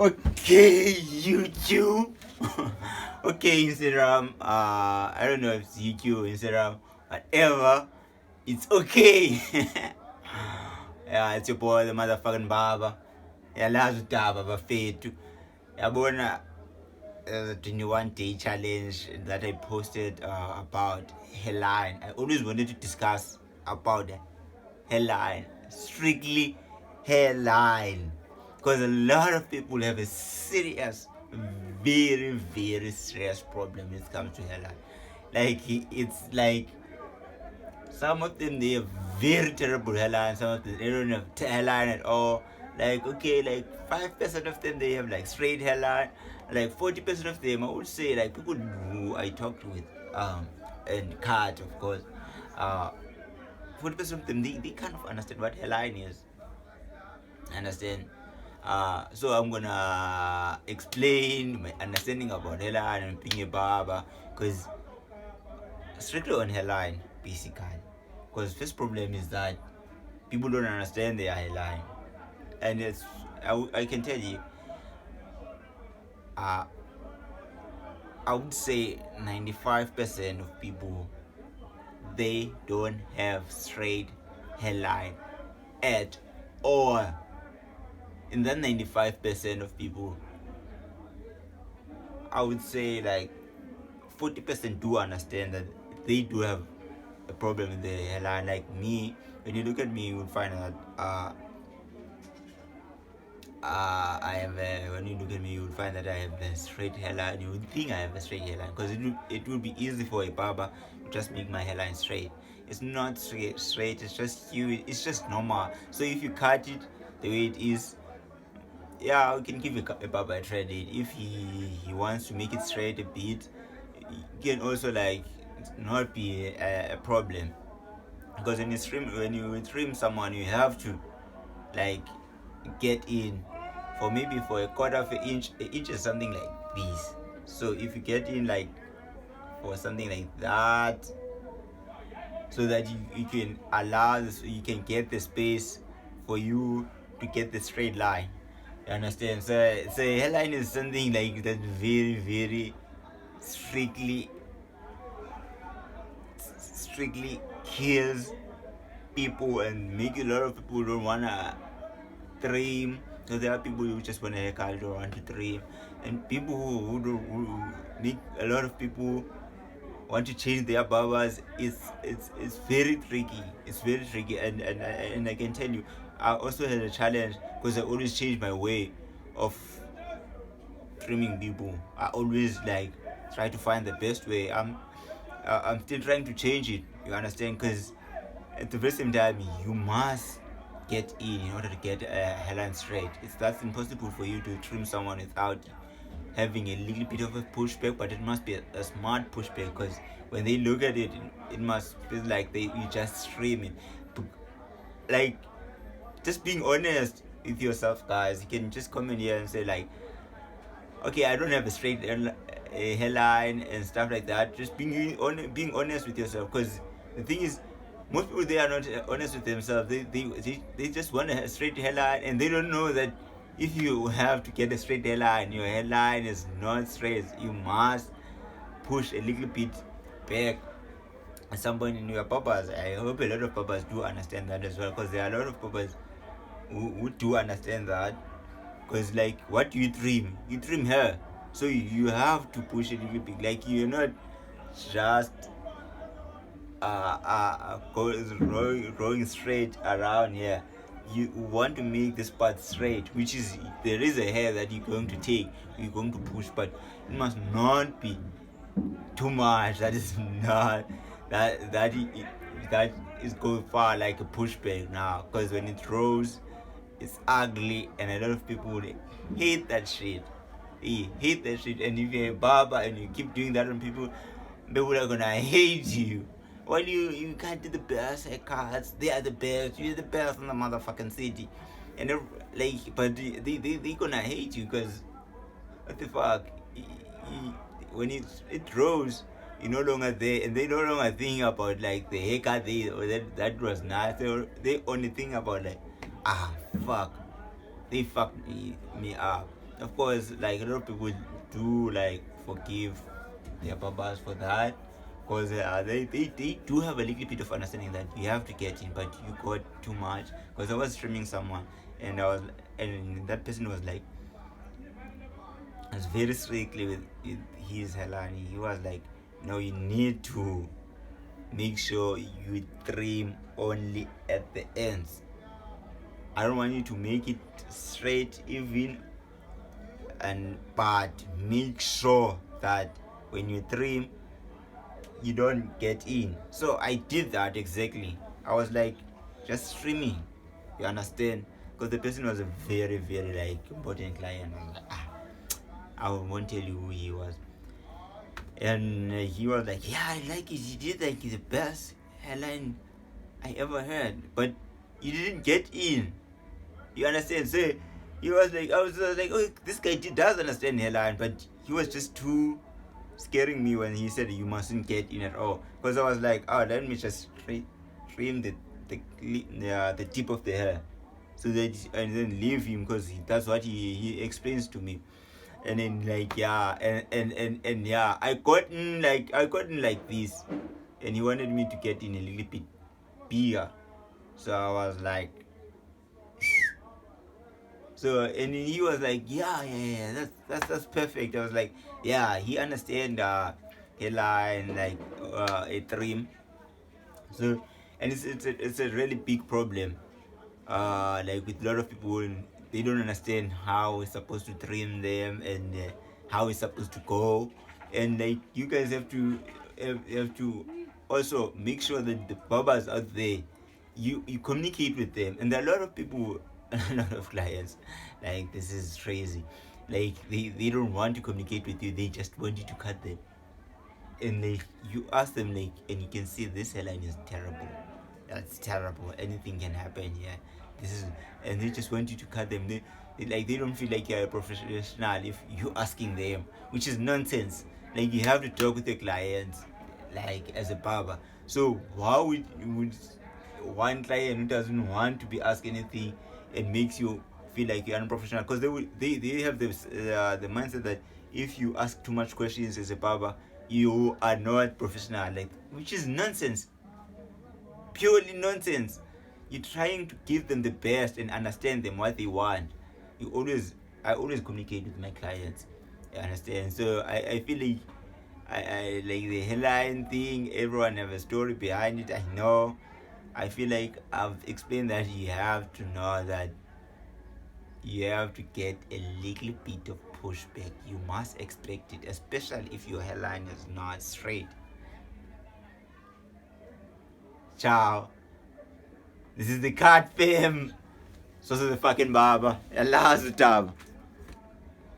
Okay, YouTube. Okay, Instagram. I don't know if it's YouTube, Instagram, whatever. It's okay. Yeah, it's your boy, the motherfucking barber. Yeah, last time, bafethu. Yabona, there's a 21-day challenge that I posted about hairline. I always wanted to discuss about hairline, strictly hairline, because a lot of people have a serious, very, very serious problem when it comes to hairline. Like it's like some of them they have very terrible hairline, some of them they don't have hairline at all. Like okay, like 5% of them they have like straight hairline, like 40% of them I would say, like people who I talked with and cut of course, 40% of them they kind of understand what hairline is. Understand? So I'm gonna explain my understanding about hairline and being a barber, because strictly on hairline basically. Because first problem is that people don't understand their hairline, and I can tell you, uh, I would say 95% of people they don't have straight hairline at all. In that 95% of people, I would say like 40% do understand that they do have a problem with their hairline. Like me, when you look at me, you will find that when you look at me, you will find that I have a straight hairline. You would think I have a straight hairline because it would be easy for a barber to just make my hairline straight. It's not straight. It's just you. It's just normal. So if you cut it the way it is, yeah, we can give a barber a try. If he wants to make it straight a bit, it can also like not be a problem, because when you trim someone, you have to like get in for maybe for a quarter of an inch. An inch is something like this. So if you get in like for something like that, so that you can allow this, you can get the space for you to get the straight line. You understand? So hairline is something like that very, very strictly kills people and make a lot of people don't wanna trim. So there are people who just want a haircut, don't want to trim, and people who make a lot of people want to change their barbers. It's very tricky. It's very tricky, and I can tell you, I also had a challenge because I always change my way of trimming people. I always like try to find the best way. I'm still trying to change it. You understand? Because at the very same time, you must get in order to get a hairline straight. That's impossible for you to trim someone without having a little bit of a pushback, but it must be a smart pushback, because when they look at it, it must feel like you just trim it. Like, just being honest with yourself, guys. You can just come in here and say like, okay, I don't have a straight hairline and stuff like that. Just being honest with yourself, because the thing is, most people they are not honest with themselves. They just want a straight hairline, and they don't know that if you have to get a straight hairline, your hairline is not straight. You must push a little bit back at some point in your purpose. I hope a lot of papas do understand that as well, because there are a lot of papas who do understand that. Because like, what do you trim? You trim hair, so you have to push a little bit. Like, you're not just growing straight around here. You want to make this part straight, which is, there is a hair that you're going to take, you're going to push, but it must not be too much. That is not that is going far like a pushback now, because when it grows, it's ugly, and a lot of people hate that shit. They hate that shit, and if you're a barber and you keep doing that on people, people are gonna hate you. Well, you can't do the best haircuts. They are the best. You're the best in the motherfucking city, and like, but they gonna hate you, because what the fuck? When it grows, you're no longer there, and they no longer think about like the haircut or that was nice. They only think about like, fuck, they fucked me up. of course, like a lot of people do like forgive their barbers for that, because they do have a little bit of understanding that you have to get in, but you got too much. Because I was streaming someone, and that person was very strictly with his hairline. He was like, no, you need to make sure you trim only at the ends. I don't want you to make it straight even, but make sure that when you trim you don't get in. So I did that exactly. I was like just trimming, you understand, because the person was a very very like important client. I was like, I won't tell you who he was. And he was like, yeah, I like it, you did like the best hairline I ever heard, but you didn't get in, you understand. So he was like, I was like, oh, this guy does understand hairline, but he was just too scaring me when he said you mustn't get in at all. Because I was like, oh, let me just trim the tip of the hair, so that, and then leave him, because that's what he explains to me. And then like, yeah, and yeah, I gotten like this, and he wanted me to get in a little bit bigger. So I was like, so, and he was like, yeah, that's perfect. I was like, yeah, he understand hairline, like a trim. So, and it's a really big problem. Like with a lot of people, they don't understand how it's supposed to trim them, and how it's supposed to go. And like, you guys have to also make sure that the barbers out there, you communicate with them. And there are a lot of people, a lot of clients, like, this is crazy, like they don't want to communicate with you, they just want you to cut them. And like, you ask them, like, and you can see this hairline is terrible, that's terrible, anything can happen here, this is, and they just want you to cut them. They don't feel like you're a professional if you're asking them, which is nonsense. Like, you have to talk with your clients like as a barber. So why would one client who doesn't want to be asked anything and makes you feel like you're unprofessional? Because they have this the mindset that if you ask too much questions as a barber, you are not professional, like, which is nonsense, purely nonsense. You're trying to give them the best and understand them what they want. I always communicate with my clients, you understand. So I feel like I like the hairline thing, everyone have a story behind it, I know. I feel like I've explained that you have to know that you have to get a little bit of pushback. You must expect it, especially if your hairline is not straight. Ciao. This is the card fam. So is the fucking barber. Allah has the tab.